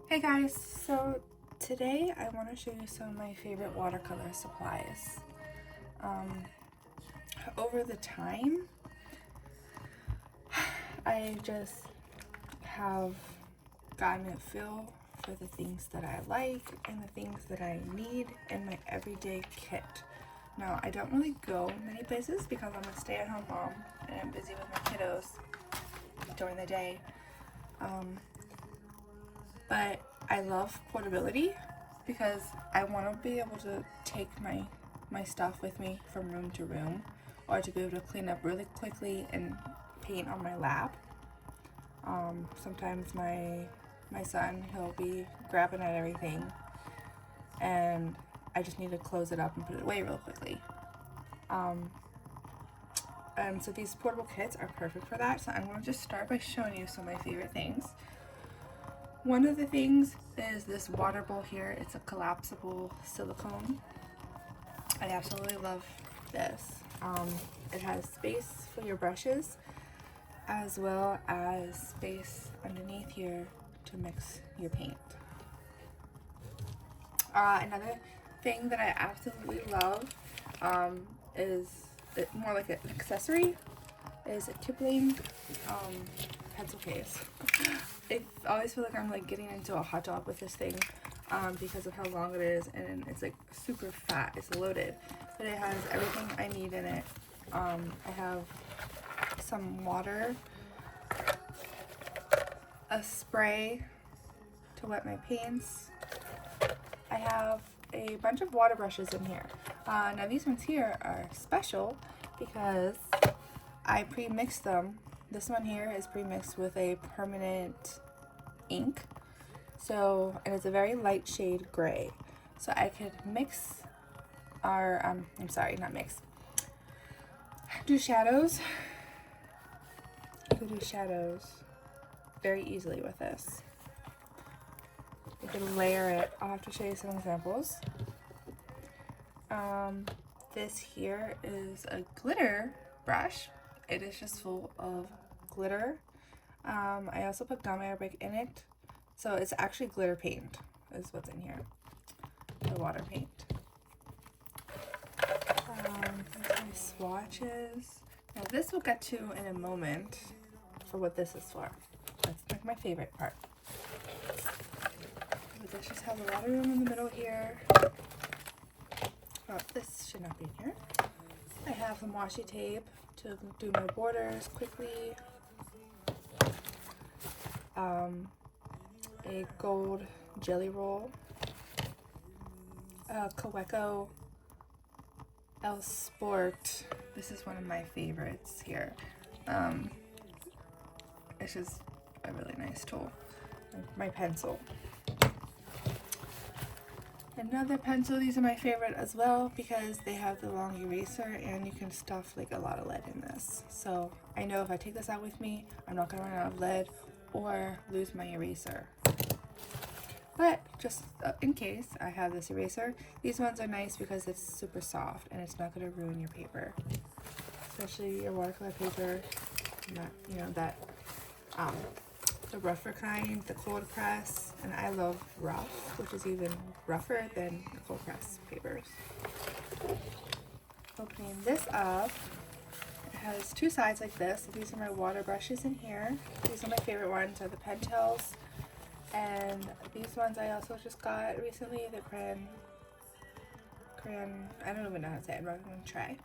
Hey guys, so today I want to show you some of my favorite watercolor supplies. Um, Over the time, I just have gotten a feel for the things that I like and the things that I need in my everyday kit. Now, I don't really go many places because I'm a stay-at-home mom and I'm busy with my kiddos during the day. But I love portability because I want to be able to take my stuff with me from room to room, or to be able to clean up really quickly and paint on my lap. Sometimes my son, he'll be grabbing at everything and I just need to close it up and put it away real quickly. And so these portable kits are perfect for that. So I'm going to just start by showing you some of my favorite things. One of the things is this water bowl here. It's a collapsible silicone. I absolutely love this. It has space for your brushes as well as space underneath here to mix your paint. Another thing that I absolutely love is more like an accessory, is a Kipling pencil case. I always feel like I'm like getting into a hot dog with this thing because of how long it is, and it's like super fat. It's loaded, but it has everything I need in it. I have some water, a spray to wet my paints. I have a bunch of water brushes in here. Now these ones here are special because I pre-mixed them. This one here is pre-mixed with a permanent ink. So, and it's a very light shade gray. So I could mix do shadows. You could do shadows very easily with this. You can layer it. I'll have to show you some examples. This here is a glitter brush. It is just full of glitter. I also put gum arabic in it, so it's actually glitter paint is what's in here, the water paint. Here's my swatches. Now this we'll get to in a moment for what this is for. That's like my favorite part. But this just has a water room in the middle here. Oh, this should not be in here. I have some washi tape to do my borders quickly. A gold jelly roll. A Kaweco El Sport. This is one of my favorites here. It's just a really nice tool. My pencil. Another pencil. These are my favorite as well because they have the long eraser and you can stuff like a lot of lead in this. So I know if I take this out with me, I'm not going to run out of lead or lose my eraser. But just in case, I have this eraser. These ones are nice because it's super soft and it's not going to ruin your paper, especially your watercolor paper. Not, you know, that the rougher kind, the cold press, and I love rough, which is even rougher than the cold press papers. Opening this up, it has two sides like this. These are my water brushes in here. These are my favorite ones, are the Pentels, and these ones I also just got recently, the crayon, I don't even know how to say it, I'm not going to try.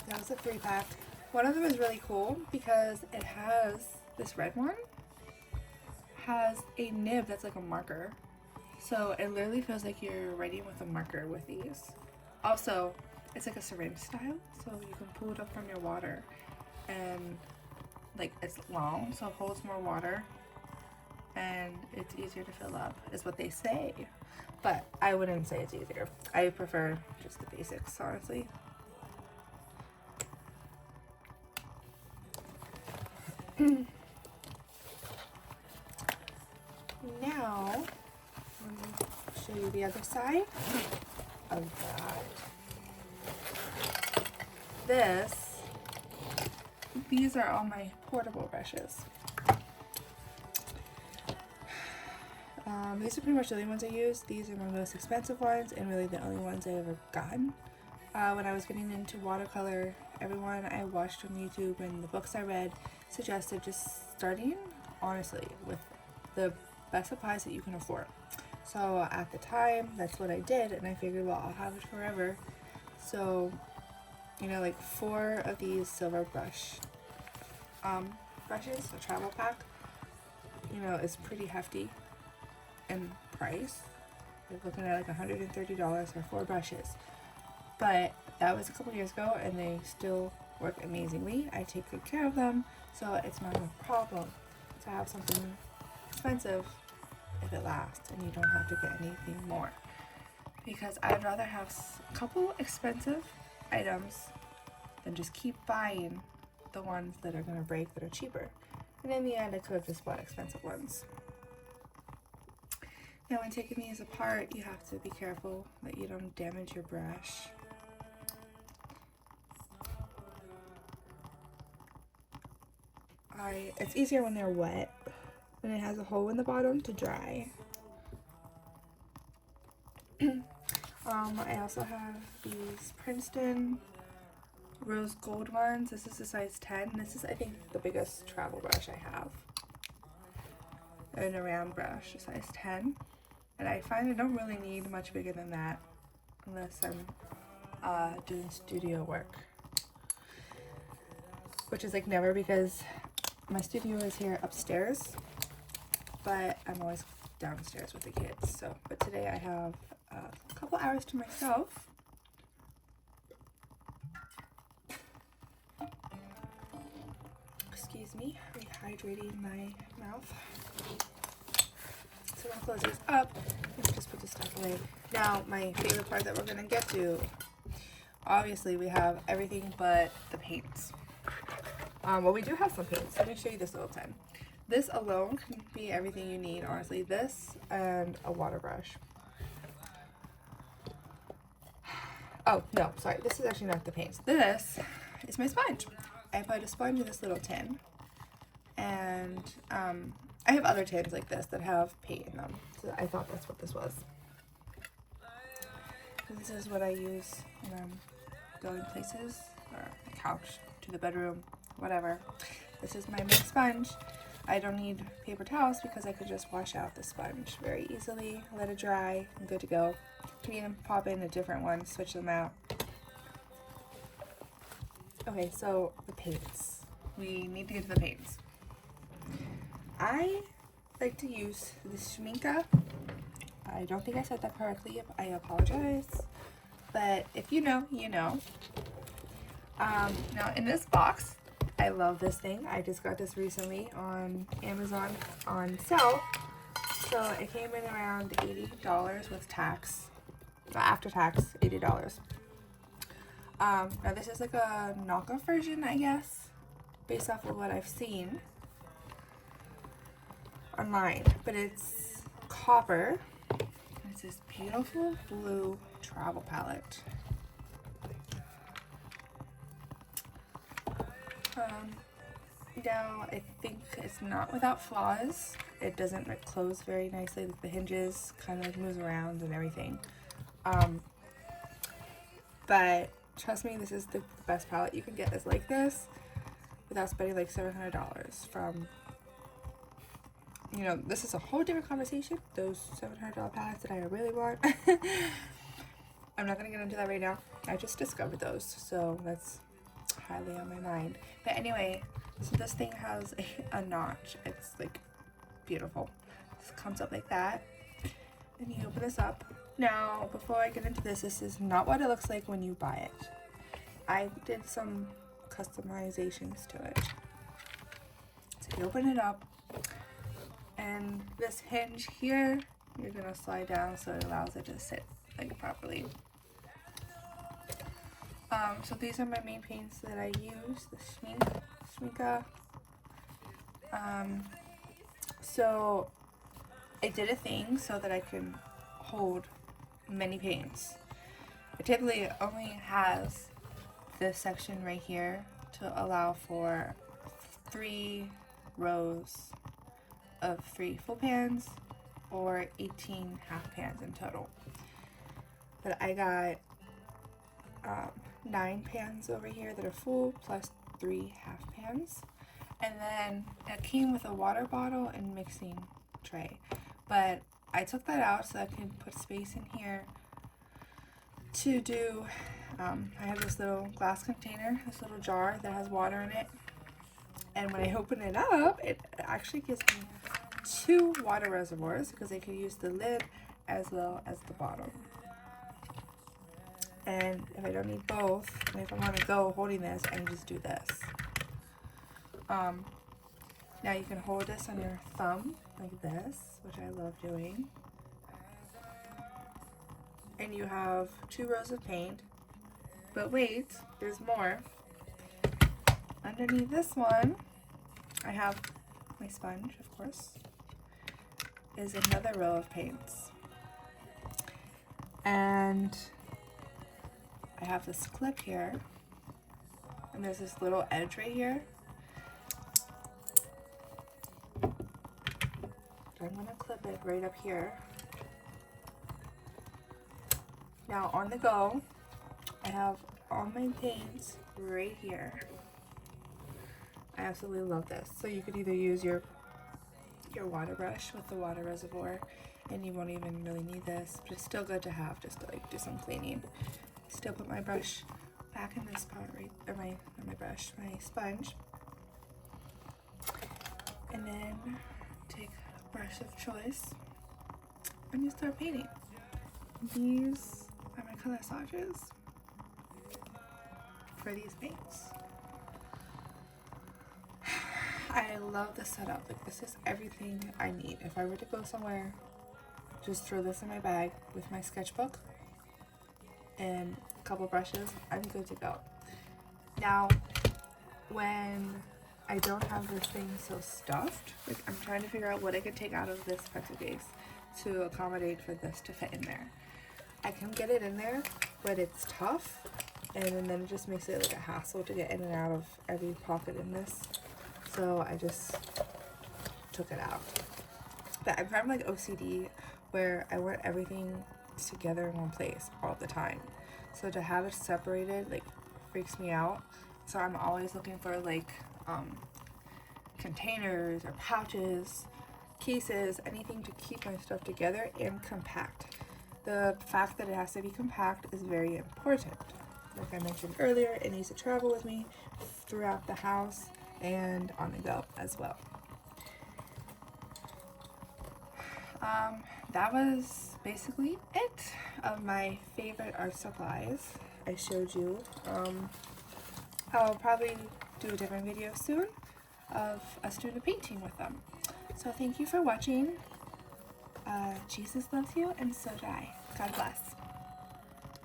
That was a 3-pack. One of them is really cool because it has, this red one has a nib that's like a marker. So it literally feels like you're writing with a marker with these. Also, it's like a syringe style, so you can pull it up from your water, and like it's long, so it holds more water and it's easier to fill up, is what they say. But I wouldn't say it's easier. I prefer just the basics, honestly. Now, let me show you the other side of that. These are all my portable brushes. These are pretty much the only ones I use. These are my most expensive ones and really the only ones I ever gotten. When I was getting into watercolor, everyone I watched on YouTube and the books I read suggested just starting, honestly, with the best supplies that you can afford. So at the time, that's what I did, and I figured, well, I'll have it forever. So, you know, like 4 of these silver brushes, a travel pack, you know, is pretty hefty in price. You're looking at like $130 for 4 brushes. But that was a couple years ago, and they still work amazingly. I take good care of them, so it's not a problem to have something expensive if it lasts and you don't have to get anything more. Because I'd rather have a couple expensive items than just keep buying the ones that are going to break that are cheaper. And in the end, I could have just bought expensive ones. Now, when taking these apart, you have to be careful that you don't damage your brush. It's easier when they're wet and it has a hole in the bottom to dry. I also have these Princeton rose gold ones. This is a size 10. This is, I think, the biggest travel brush I have. And a round brush, a size 10. And I find I don't really need much bigger than that unless I'm doing studio work. Which is like never, because my studio is here upstairs, but I'm always downstairs with the kids. So, but today I have a couple hours to myself. Excuse me, rehydrating my mouth. So I'll close these up and just put this stuff away. Now, my favorite part that we're gonna get to, obviously we have everything but the paints. Well, we do have some paints. Let me show you this little tin. This alone can be everything you need, honestly. This and a water brush. Oh, no, sorry. This is actually not the paints. This is my sponge. I put a sponge in this little tin. And I have other tins like this that have paint in them. So I thought that's what this was. This is what I use when I'm going places, or the couch, to the bedroom, whatever. This is my main sponge. I don't need paper towels because I could just wash out the sponge very easily, let it dry, I'm good to go. You can even pop in a different one, switch them out. Okay, so the paints. We need to get to the paints. I like to use the Schminke. I don't think I said that correctly. I apologize. But if you know, you know. Now in this box, I love this thing. I just got this recently on Amazon on sale. So it came in around $80 with tax. After tax, $80. Now this is like a knockoff version, I guess, based off of what I've seen online. But it's copper. It's this beautiful blue travel palette. Now I think it's not without flaws. It doesn't close very nicely. Like the hinges kind of like moves around and everything. But trust me, this is the best palette you can get is like this without spending like $700 from, you know, this is a whole different conversation. Those $700 palettes that I really want. I'm not gonna get into that right now. I just discovered those, so that's highly on my mind. But anyway, so this thing has a notch. It's like beautiful. This comes up like that, and you open this up. Now, before I get into this, this is not what it looks like when you buy it. I did some customizations to it. So you open it up, and this hinge here, you're gonna slide down so it allows it to sit like properly. So these are my main paints that I use, the Schminke. So I did a thing so that I can hold many paints. It typically only has this section right here to allow for 3 rows of 3 full pans or 18 half pans in total. But I got 9 pans over here that are full plus 3 half pans. And then it came with a water bottle and mixing tray. But I took that out so I can put space in here to do, I have this little glass container, this little jar that has water in it. And when I open it up, it actually gives me 2 water reservoirs because I can use the lid as well as the bottom. And if I don't need both, if I want to go holding this, I can just do this. Now you can hold this on your thumb like this, which I love doing. And you have 2 rows of paint. But wait, there's more. Underneath this one, I have my sponge, of course, is another row of paints. And I have this clip here, and there's this little edge right here. I'm going to clip it right up here. Now on the go, I have all my paints right here. I absolutely love this. So you could either use your water brush with the water reservoir, and you won't even really need this, but it's still good to have just to like do some cleaning. Still put my brush back in this part right, or my sponge, and then take a brush of choice and you start painting. These are my color swatches for these paints. I love the setup. Like, this is everything I need. If I were to go somewhere, just throw this in my bag with my sketchbook and a couple brushes, I'm good to go. Now, when I don't have this thing so stuffed, like, I'm trying to figure out what I could take out of this pencil case to accommodate for this to fit in there. I can get it in there, but it's tough, and then it just makes it like a hassle to get in and out of every pocket in this. So I just took it out. But I'm kind of like OCD, where I want everything together in one place all the time. So to have it separated, like, freaks me out. So I'm always looking for like containers or pouches, cases, anything to keep my stuff together and compact. The fact that it has to be compact is very important. Like I mentioned earlier, it needs to travel with me throughout the house and on the go as well. That was basically it of my favorite art supplies I showed you. I'll probably do a different video soon of us doing a painting with them. So thank you for watching. Jesus loves you, and so do I. God bless.